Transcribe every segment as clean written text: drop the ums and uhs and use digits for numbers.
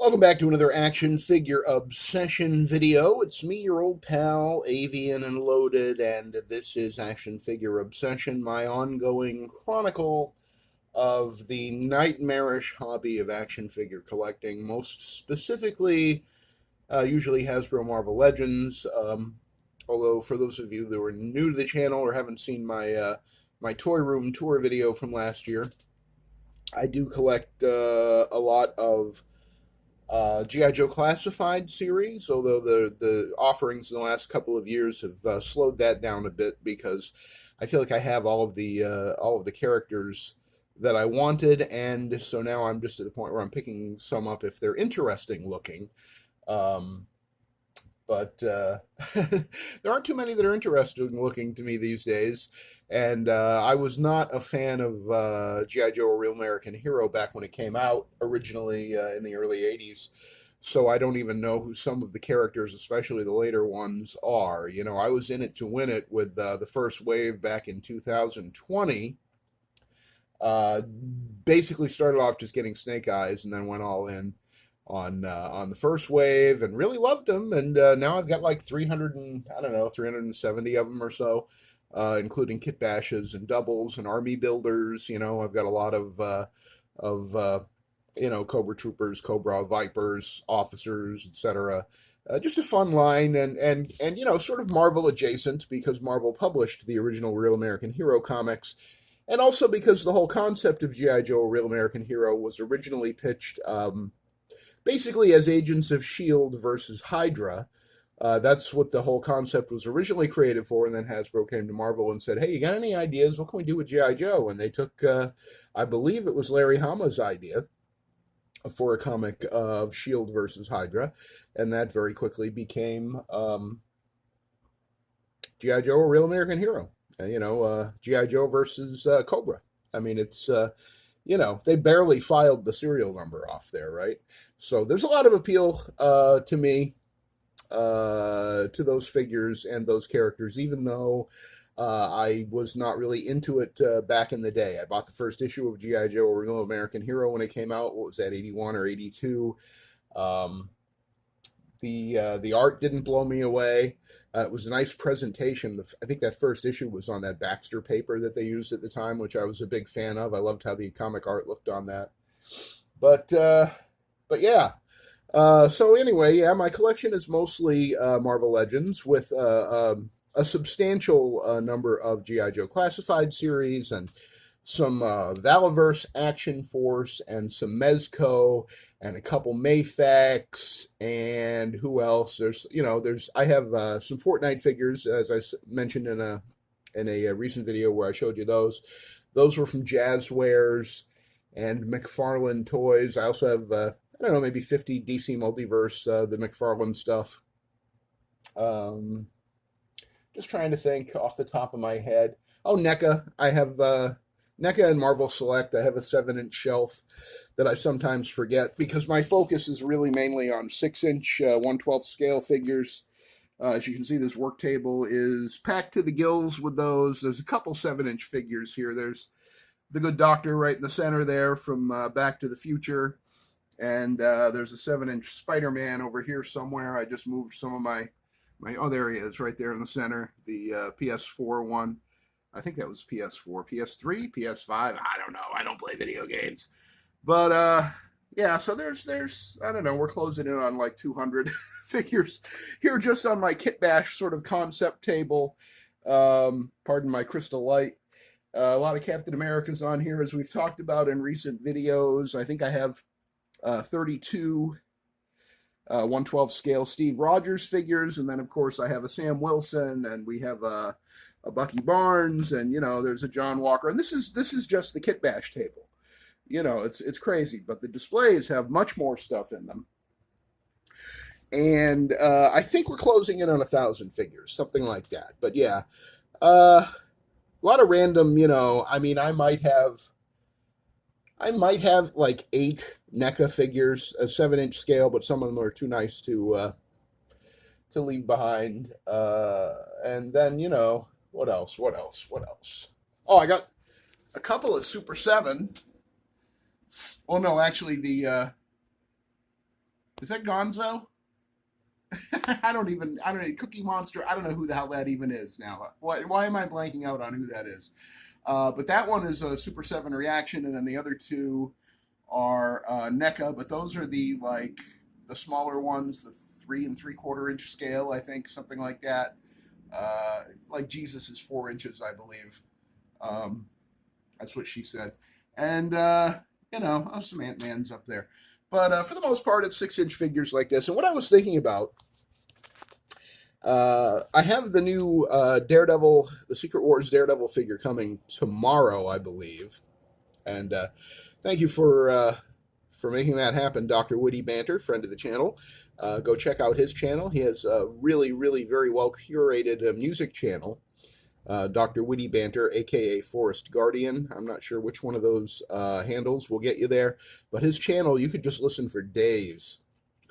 Welcome back to another action figure obsession video. It's me, your old pal, Avian and Loaded, and this is Action Figure Obsession, my ongoing chronicle of the nightmarish hobby of action figure collecting, most specifically, usually Hasbro Marvel Legends. Although, for those of you that were new to the channel or haven't seen my toy room tour video from last year, I do collect a lot of G.I. Joe Classified series, although the offerings in the last couple of years have slowed that down a bit because I feel like I have all of the characters that I wanted, and so now I'm just at the point where I'm picking some up if they're interesting looking. Um, but there aren't too many that are interesting looking to me these days. And I was not a fan of G.I. Joe: A Real American Hero back when it came out originally in the early 80s. So I don't even know who some of the characters, especially the later ones, are. You know, I was in it to win it with the first wave back in 2020. Basically started off just getting Snake Eyes and then went all in on the first wave and really loved them. And now I've got like 300 and I don't know 370 of them or so, including kit bashes and doubles and army builders. You know, I've got a lot of Cobra Troopers, Cobra Vipers, officers, etc. Just a fun line and sort of Marvel adjacent because Marvel published the original Real American Hero comics. And also because the whole concept of G.I. Joe: A Real American Hero was originally pitched basically as Agents of S.H.I.E.L.D. versus Hydra. That's what the whole concept was originally created for, and then Hasbro came to Marvel and said, hey, you got any ideas? What can we do with G.I. Joe? And they took, I believe it was Larry Hama's idea for a comic of S.H.I.E.L.D. versus Hydra, and that very quickly became G.I. Joe: A Real American Hero. G.I. Joe versus Cobra. I mean, it's they barely filed the serial number off there, right? So there's a lot of appeal to me to those figures and those characters, even though I was not really into it back in the day. I bought the first issue of G.I. Joe: A Real American Hero when it came out. What was that, 81 or 82? Um, the art didn't blow me away. It was a nice presentation. I think that first issue was on that Baxter paper that they used at the time, which I was a big fan of. I loved how the comic art looked on that. But yeah. So anyway, yeah, my collection is mostly Marvel Legends with a substantial number of G.I. Joe Classified series and some Valaverse Action Force and some Mezco and a couple Mayfex and who else? I have some Fortnite figures as I mentioned in a recent video where I showed you those. Those were from Jazzwares and McFarlane Toys. I also have I don't know, maybe 50 DC Multiverse, the McFarlane stuff. Just trying to think off the top of my head. Oh, NECA. I have NECA and Marvel Select. I have a 7-inch shelf that I sometimes forget because my focus is really mainly on 6-inch 1/12 scale figures. As you can see, this work table is packed to the gills with those. There's a couple 7-inch figures here. There's the Good Doctor right in the center there from Back to the Future. And there's a 7-inch Spider-Man over here somewhere. I just moved some of my oh, there he is right there in the center. The PS4 one. I think that was PS4, PS3, PS5. I don't know. I don't play video games. But yeah, so there's I don't know, we're closing in on like 200 figures here just on my Kit Bash sort of concept table. Pardon my crystal light. A lot of Captain Americans on here as we've talked about in recent videos. I think I have 32 1/12 scale Steve Rogers figures, and then of course I have a Sam Wilson, and we have a Bucky Barnes, and there's a John Walker, and this is just the Kit Bash table. It's crazy, but the displays have much more stuff in them, and I think we're closing in on 1,000 figures, something like that. But yeah, a lot of random. I mean, I might have like 8 NECA figures, a 7-inch scale, but some of them are too nice to leave behind. And then what else? Oh, I got a couple of Super 7. Oh no, actually Is that Gonzo? I don't know. Cookie Monster. I don't know who the hell that even is now. Why am I blanking out on who that is? But that one is a Super 7 reaction, and then the other two are NECA, but those are the smaller ones, the 3 3/4 inch scale, I think, something like that. Like Jesus is 4 inches, I believe. Um, that's what she said. And, some Ant-Mans up there. But for the most part, it's 6 inch figures like this. And what I was thinking about, I have the new Daredevil, the Secret Wars Daredevil figure coming tomorrow, I believe. And thank you for making that happen, Dr. Woody Banter, friend of the channel. Go check out his channel. He has a really, really very well curated music channel. Dr. Witty Banter, aka Forest Guardian. I'm not sure which one of those handles will get you there, but his channel, you could just listen for days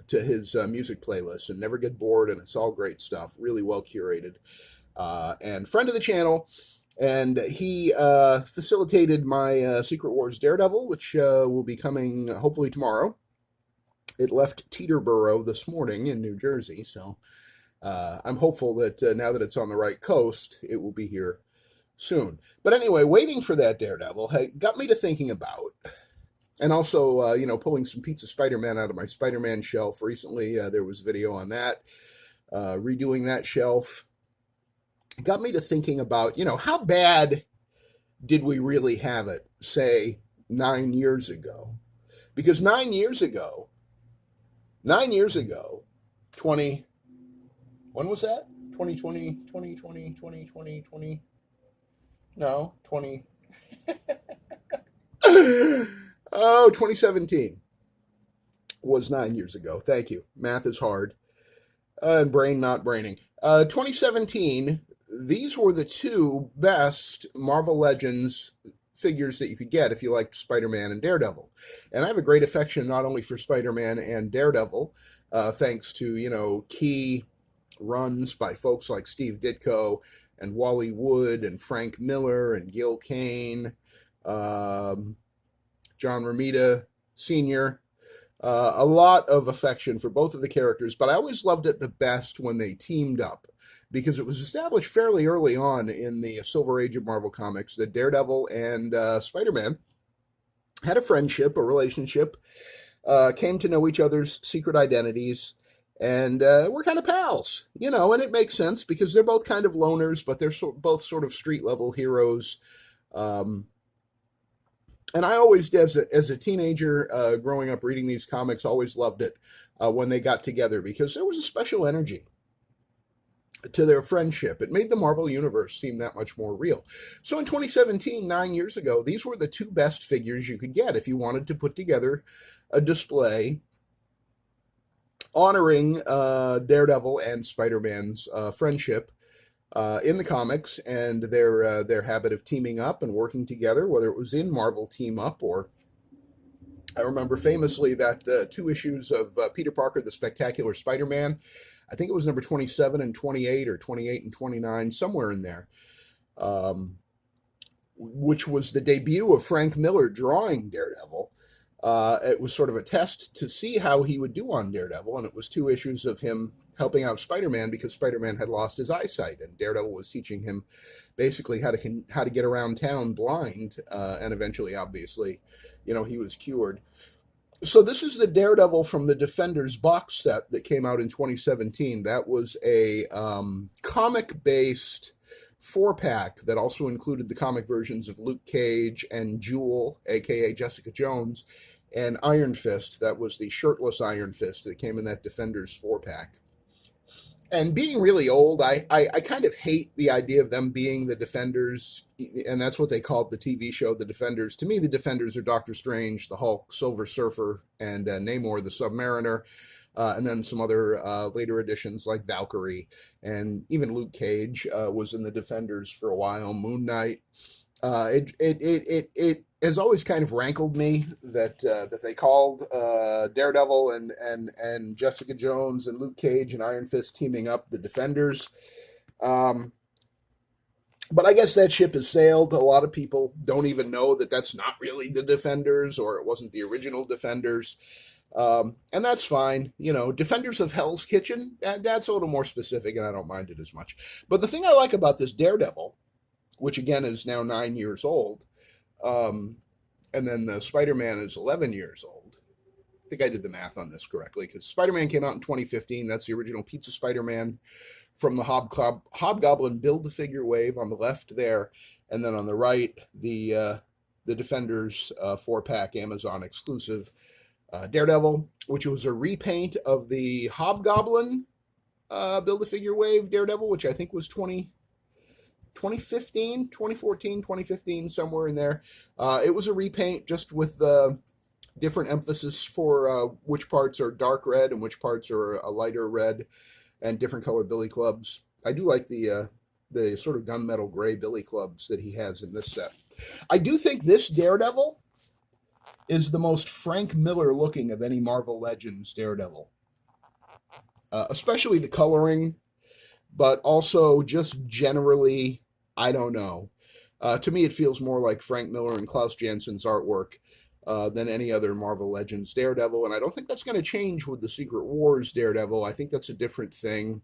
to his music playlist and never get bored, and it's all great stuff. Really well curated. And friend of the channel, and he facilitated my Secret Wars Daredevil, which will be coming hopefully tomorrow. It left Teterboro this morning in New Jersey, so I'm hopeful that now that it's on the right coast, it will be here soon. But anyway, waiting for that Daredevil got me to thinking about, and also, pulling some Pizza Spider-Man out of my Spider-Man shelf recently. There was video on that, redoing that shelf. It got me to thinking about, how bad did we really have it, say, 9 years ago? Because 9 years ago, 20, when was that? 2020, 2020, 2020, 20, no, 20, oh, 2017 was 9 years ago. Thank you. Math is hard. And brain not braining. 2017, these were the two best Marvel Legends figures that you could get if you liked Spider-Man and Daredevil. And I have a great affection not only for Spider-Man and Daredevil, thanks to, key runs by folks like Steve Ditko and Wally Wood and Frank Miller and Gil Kane, John Romita Sr., a lot of affection for both of the characters, but I always loved it the best when they teamed up, because it was established fairly early on in the Silver Age of Marvel Comics that Daredevil and Spider-Man had a friendship, a relationship, came to know each other's secret identities, and we're kind of pals, and it makes sense because they're both kind of loners, but they're both sort of street-level heroes. And I always, as a teenager growing up reading these comics, always loved it when they got together, because there was a special energy to their friendship. It made the Marvel Universe seem that much more real. So in 2017, 9 years ago, these were the two best figures you could get if you wanted to put together a display honoring Daredevil and Spider-Man's friendship in the comics, and their habit of teaming up and working together, whether it was in Marvel Team Up, or I remember famously that 2 issues of Peter Parker, the Spectacular Spider-Man, I think it was number 27 and 28, or 28 and 29, somewhere in there, which was the debut of Frank Miller drawing Daredevil. It was sort of a test to see how he would do on Daredevil, and it was 2 issues of him helping out Spider-Man because Spider-Man had lost his eyesight, and Daredevil was teaching him basically how to get around town blind, and eventually, obviously, he was cured. So this is the Daredevil from the Defenders box set that came out in 2017. That was a comic-based 4-pack that also included the comic versions of Luke Cage and Jewel, aka Jessica Jones, and Iron Fist. That was the shirtless Iron Fist that came in that Defenders 4-pack. And being really old, I kind of hate the idea of them being the Defenders, and that's what they called the TV show, the Defenders. To me, the Defenders are Doctor Strange, the Hulk, Silver Surfer, and Namor, the Submariner, and then some other later additions like Valkyrie, and even Luke Cage was in the Defenders for a while, Moon Knight. It has always kind of rankled me that they called Daredevil and Jessica Jones and Luke Cage and Iron Fist teaming up the Defenders. But I guess that ship has sailed. A lot of people don't even know that that's not really the Defenders, or it wasn't the original Defenders. And that's fine. You know, Defenders of Hell's Kitchen, that's a little more specific, and I don't mind it as much. But the thing I like about this Daredevil, which again is now 9 years old, um, and then the Spider-Man is 11 years old. I think I did the math on this correctly because Spider-Man came out in 2015. That's the original Pizza Spider-Man from the Hobgoblin Build-A-Figure wave on the left there, and then on the right, the Defenders 4-pack Amazon exclusive Daredevil, which was a repaint of the Hobgoblin Build-A-Figure wave Daredevil, which I think was 2015, 2014, 2015, somewhere in there. It was a repaint just with different emphasis for which parts are dark red and which parts are a lighter red, and different colored billy clubs. I do like the sort of gunmetal gray billy clubs that he has in this set. I do think this Daredevil is the most Frank Miller looking of any Marvel Legends Daredevil. Especially the coloring, but also just generally, I don't know. To me, it feels more like Frank Miller and Klaus Janssen's artwork than any other Marvel Legends Daredevil, and I don't think that's going to change with the Secret Wars Daredevil. I think that's a different thing.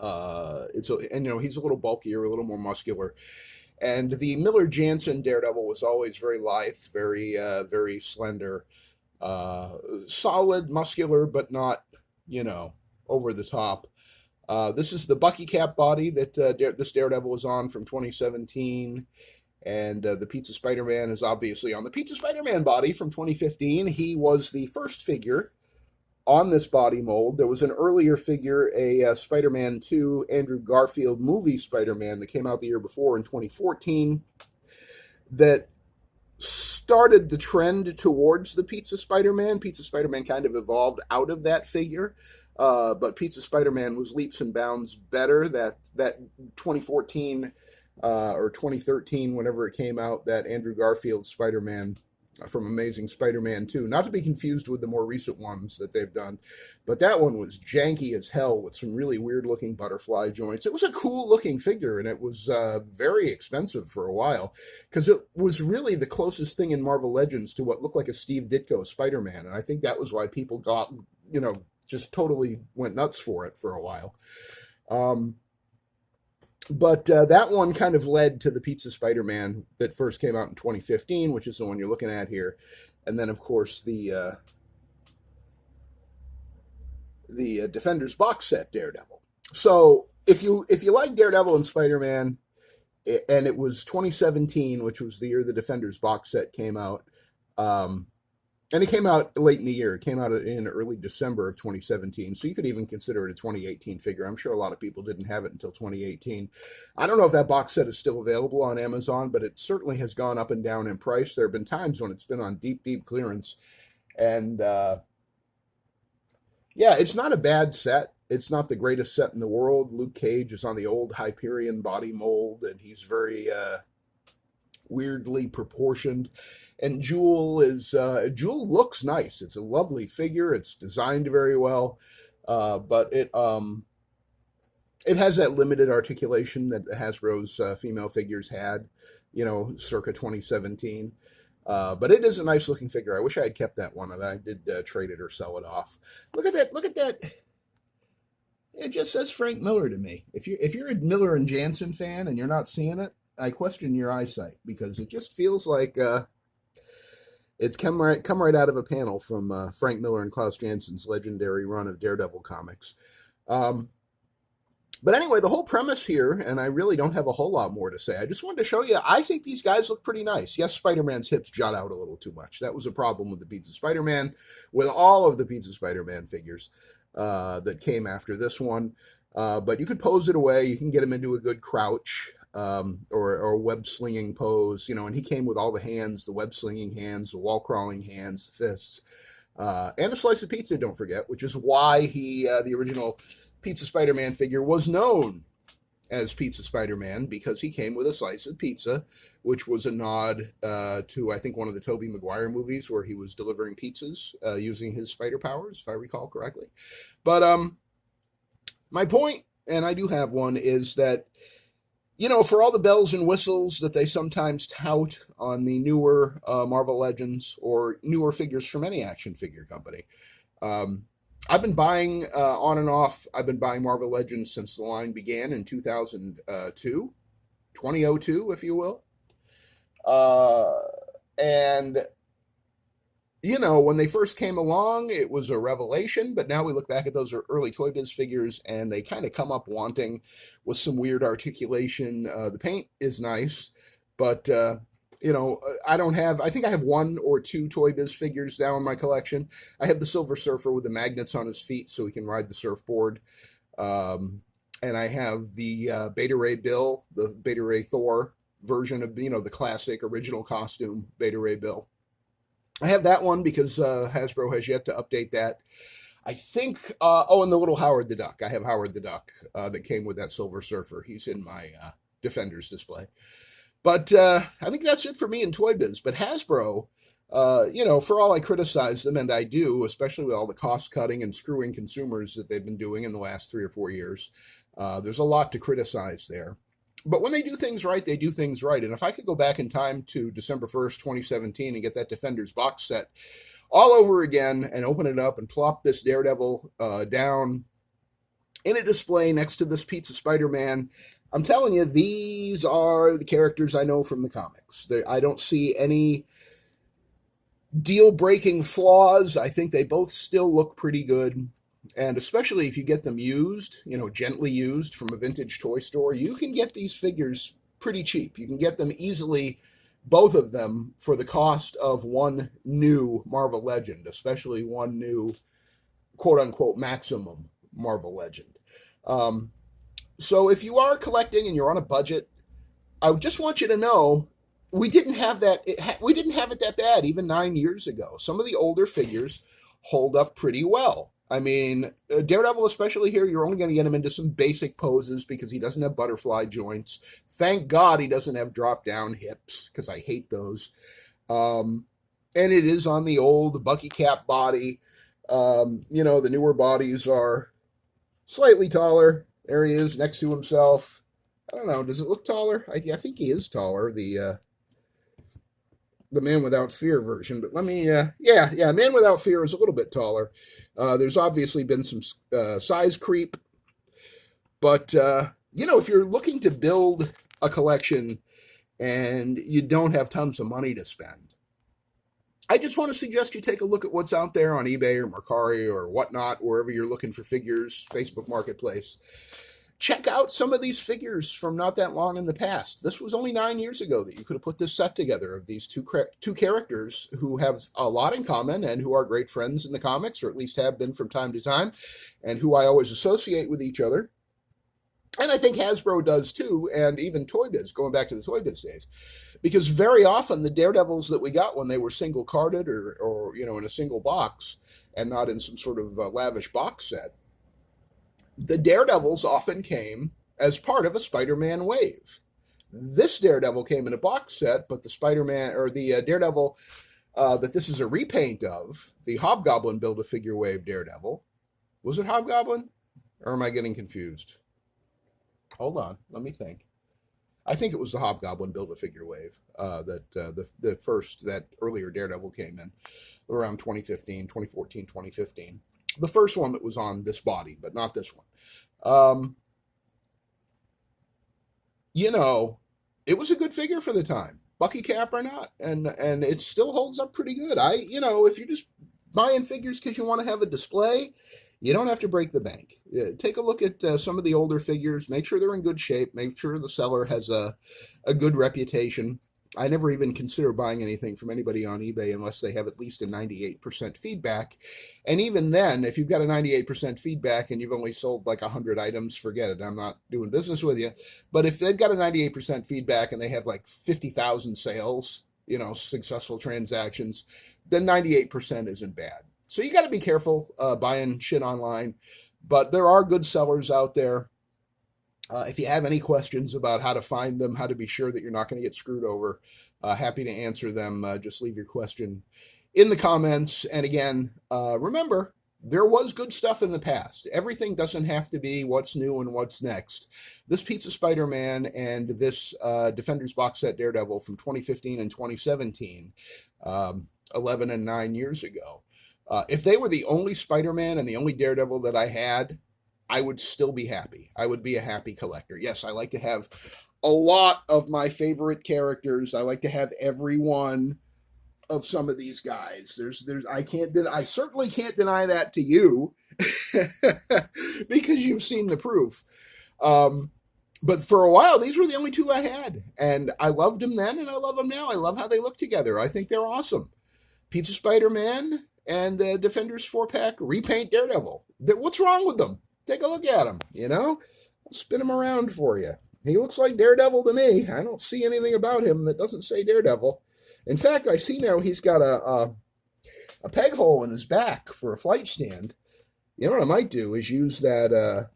And you know, he's a little bulkier, a little more muscular. And the Miller Jansen Daredevil was always very lithe, very slender, solid, muscular, but not, you know, over the top. This is the Bucky Cap body that this Daredevil was on from 2017. And the Pizza Spider-Man is obviously on the Pizza Spider-Man body from 2015. He was the first figure on this body mold. There was an earlier figure, a Spider-Man 2 Andrew Garfield movie Spider-Man that came out the year before in 2014 that started the trend towards the Pizza Spider-Man. Pizza Spider-Man kind of evolved out of that figure. But Pizza Spider-Man was leaps and bounds better. That 2014 or 2013, whenever it came out, that Andrew Garfield Spider-Man from Amazing Spider-Man 2, not to be confused with the more recent ones that they've done, but that one was janky as hell with some really weird-looking butterfly joints. It was a cool-looking figure, and it was very expensive for a while, because it was really the closest thing in Marvel Legends to what looked like a Steve Ditko Spider-Man, and I think that was why people got, you know, just totally went nuts for it for a while. But that one kind of led to the Pizza Spider-Man that first came out in 2015, which is the one you're looking at here. And then, of course, the Defenders box set Daredevil. So if you like Daredevil and Spider-Man, and it was 2017, which was the year the Defenders box set came out, and it came out late in the year. It came out in early December of 2017. So you could even consider it a 2018 figure. I'm sure a lot of people didn't have it until 2018. I don't know if that box set is still available on Amazon, but it certainly has gone up and down in price. There have been times when it's been on deep, deep clearance. And yeah, it's not a bad set. It's not the greatest set in the world. Luke Cage is on the old Hyperion body mold, and he's very weirdly proportioned. And Jewel looks nice. It's a lovely figure. It's designed very well, but it has that limited articulation that Hasbro's female figures had, you know, circa 2017. But it is a nice looking figure. I wish I had kept that one, and I did trade it or sell it off. Look at that! Look at that! It just says Frank Miller to me. If you're a Miller and Jansen fan and you're not seeing it, I question your eyesight, because it just feels like it's come right out of a panel from Frank Miller and Klaus Janssen's legendary run of Daredevil comics. But anyway, the whole premise here, and I really don't have a whole lot more to say. I just wanted to show you, I think these guys look pretty nice. Yes, Spider-Man's hips jut out a little too much. That was a problem with the Pizza Spider-Man, with all of the Pizza Spider-Man figures that came after this one. But you could pose it away. You can get him into a good crouch. Or web slinging pose, you know, and he came with all the hands, the web slinging hands, the wall crawling hands, fists, and a slice of pizza, don't forget, which is why the original Pizza Spider-Man figure was known as Pizza Spider-Man, because he came with a slice of pizza, which was a nod to, I think, one of the Tobey Maguire movies where he was delivering pizzas using his spider powers, if I recall correctly. But my point, and I do have one, is that For all the bells and whistles that they sometimes tout on the newer Marvel Legends or newer figures from any action figure company, um, I've been buying on and off. I've been buying Marvel Legends since the line began in 2002, 2002, if you will. Uh, and when they first came along, it was a revelation, but now we look back at those early Toy Biz figures and they kind of come up wanting with some weird articulation. The paint is nice, but, I don't have, I think I have one or two Toy Biz figures now in my collection. I have the Silver Surfer with the magnets on his feet so he can ride the surfboard. Um, and I have the Beta Ray Bill, the Beta Ray Thor version of, the classic original costume Beta Ray Bill. I have that one because Hasbro has yet to update that. I think, and the little Howard the Duck. I have Howard the Duck that came with that Silver Surfer. He's in my Defenders display. But I think that's it for me in Toy Biz. But Hasbro, for all I criticize them, and I do, especially with all the cost cutting and screwing consumers that they've been doing in the last 3 or 4 years, there's a lot to criticize there. But when they do things right, they do things right. And if I could go back in time to December 1st, 2017 and get that Defenders box set all over again and open it up and plop this Daredevil down in a display next to this Pizza Spider-Man, I'm telling you, these are the characters I know from the comics. I don't see any deal-breaking flaws. I think they both still look pretty good. And especially if you get them used, gently used from a vintage toy store, you can get these figures pretty cheap. You can get them easily, both of them, for the cost of one new Marvel Legend, especially one new quote-unquote maximum Marvel Legend. So if you are collecting and you're on a budget, I just want you to know we didn't have that. We didn't have it that bad even 9 years ago. Some of the older figures hold up pretty well. I mean, Daredevil, especially here, you're only going to get him into some basic poses because he doesn't have butterfly joints. Thank God he doesn't have drop-down hips because I hate those. And it is on the old Bucky Cap body. The newer bodies are slightly taller. There he is next to himself. I don't know. Does it look taller? I think he is taller. The Man Without Fear version, but let me, Man Without Fear is a little bit taller. There's obviously been some size creep, but, if you're looking to build a collection and you don't have tons of money to spend, I just want to suggest you take a look at what's out there on eBay or Mercari or whatnot, wherever you're looking for figures, Facebook Marketplace. Check out some of these figures from not that long in the past. This was only 9 years ago that you could have put this set together of these two characters who have a lot in common and who are great friends in the comics, or at least have been from time to time, and who I always associate with each other. And I think Hasbro does too, and even Toy Biz, going back to the Toy Biz days. Because very often the Daredevils that we got when they were single carded or in a single box and not in some sort of lavish box set, the Daredevils often came as part of a Spider-Man wave. This Daredevil came in a box set, but the Spider-Man or the Daredevil that this is a repaint of, the Hobgoblin Build-A-Figure Wave Daredevil. Was it Hobgoblin? Or am I getting confused? Hold on, let me think. I think it was the Hobgoblin Build-A-Figure Wave that earlier Daredevil came in around 2014, 2015. The first one that was on this body, but not this one. It was a good figure for the time, Bucky Cap or not, and it still holds up pretty good. If you're just buying figures because you want to have a display, you don't have to break the bank. Take a look at some of the older figures. Make sure they're in good shape. Make sure the seller has a good reputation. I never even consider buying anything from anybody on eBay unless they have at least a 98% feedback. And even then, if you've got a 98% feedback and you've only sold like 100 items, forget it. I'm not doing business with you. But if they've got a 98% feedback and they have like 50,000 sales, successful transactions, then 98% isn't bad. So you got to be careful buying shit online. But there are good sellers out there. If you have any questions about how to find them, how to be sure that you're not going to get screwed over, happy to answer them. Just leave your question in the comments. And again, remember, there was good stuff in the past. Everything doesn't have to be what's new and what's next. This Pizza Spider-Man and this Defenders box set Daredevil from 2015 and 2017, 11 and 9 years ago. If they were the only Spider-Man and the only Daredevil that I had, I would still be happy. I would be a happy collector. Yes, I like to have a lot of my favorite characters. I like to have every one of some of these guys. I certainly can't deny that to you because you've seen the proof. But for a while, these were the only two I had, and I loved them then, and I love them now. I love how they look together. I think they're awesome. Pizza Spider-Man and Defenders 4-pack repaint Daredevil. What's wrong with them? Take a look at him, I'll spin him around for you. He looks like Daredevil to me. I don't see anything about him that doesn't say Daredevil. In fact, I see now he's got a peg hole in his back for a flight stand. You know what I might do is use that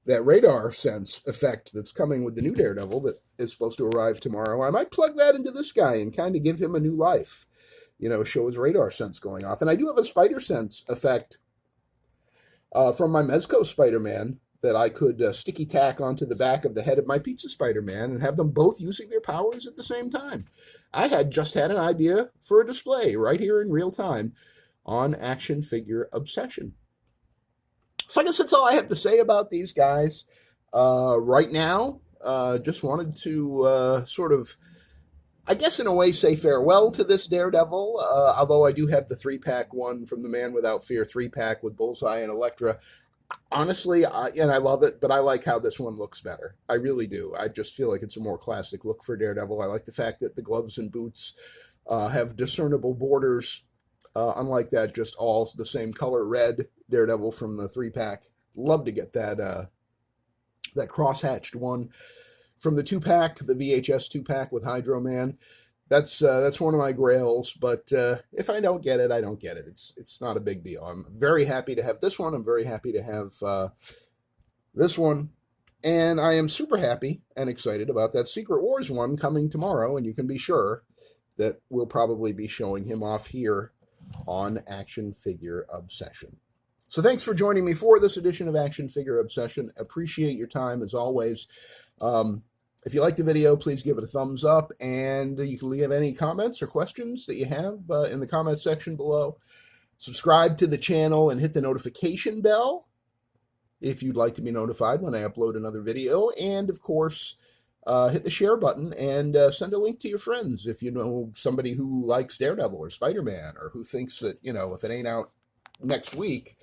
radar sense effect that's coming with the new Daredevil that is supposed to arrive tomorrow. I might plug that into this guy and kind of give him a new life. Show his radar sense going off. And I do have a spider sense effect from my Mezco Spider-Man that I could sticky tack onto the back of the head of my Pizza Spider-Man and have them both using their powers at the same time. I had just had an idea for a display right here in real time on Action Figure Obsession. So I guess that's all I have to say about these guys right now. Just wanted to sort of, I guess in a way, say farewell to this Daredevil, although I do have the 3-pack one from the Man Without Fear 3-pack with Bullseye and Elektra. Honestly, and I love it, but I like how this one looks better. I really do. I just feel like it's a more classic look for Daredevil. I like the fact that the gloves and boots have discernible borders, unlike that just all the same color red Daredevil from the 3-pack. Love to get that cross-hatched one from the 2-pack, the VHS 2-pack with Hydro Man. That's one of my grails, but if I don't get it, I don't get it. It's not a big deal. I'm very happy to have this one. I'm very happy to have this one, and I am super happy and excited about that Secret Wars one coming tomorrow, and you can be sure that we'll probably be showing him off here on Action Figure Obsession. So thanks for joining me for this edition of Action Figure Obsession. Appreciate your time, as always. If you like the video, please give it a thumbs up, and you can leave any comments or questions that you have in the comment section below. Subscribe to the channel and hit the notification bell if you'd like to be notified when I upload another video. And, of course, hit the share button and send a link to your friends if you know somebody who likes Daredevil or Spider-Man, or who thinks that, if it ain't out next week,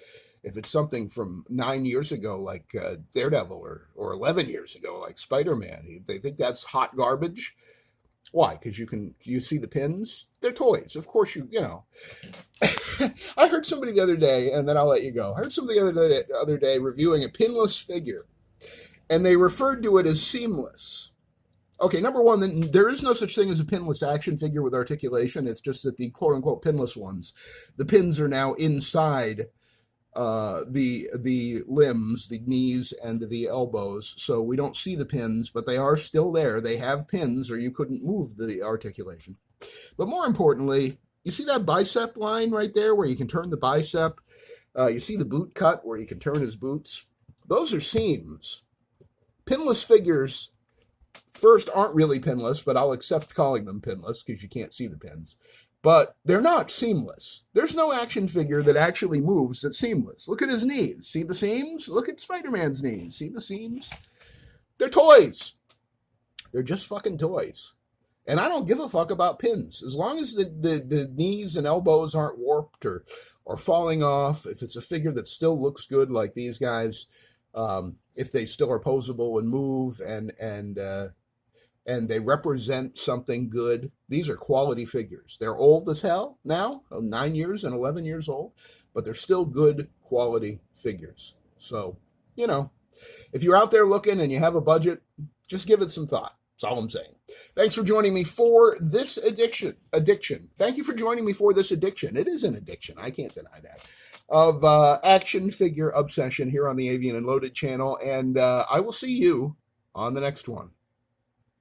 if it's something from 9 years ago like Daredevil or 11 years ago like Spider-Man, they think that's hot garbage. Why? Because you see the pins? They're toys. Of course you know. I heard somebody the other day, and then I'll let you go. I heard somebody the other day reviewing a pinless figure, and they referred to it as seamless. Okay, number one, there is no such thing as a pinless action figure with articulation. It's just that the quote-unquote pinless ones, the pins are now inside the limbs, the knees, and the elbows. So we don't see the pins, but they are still there. They have pins, or you couldn't move the articulation. But more importantly, you see that bicep line right there where you can turn the bicep? You see the boot cut where you can turn his boots? Those are seams. Pinless figures, first, aren't really pinless, but I'll accept calling them pinless because you can't see the pins. But they're not seamless. There's no action figure that actually moves that's seamless. Look at his knees. See the seams? Look at Spider-Man's knees. See the seams? They're toys. They're just fucking toys. And I don't give a fuck about pins. As long as the knees and elbows aren't warped or falling off, if it's a figure that still looks good like these guys, if they still are posable and move and they represent something good. These are quality figures. They're old as hell now, 9 years and 11 years old, but they're still good quality figures. So, if you're out there looking and you have a budget, just give it some thought. That's all I'm saying. Thanks for joining me for this addiction. Thank you for joining me for this addiction. It is an addiction. I can't deny that. Of Action Figure Obsession here on the Avian and Loaded channel. And I will see you on the next one.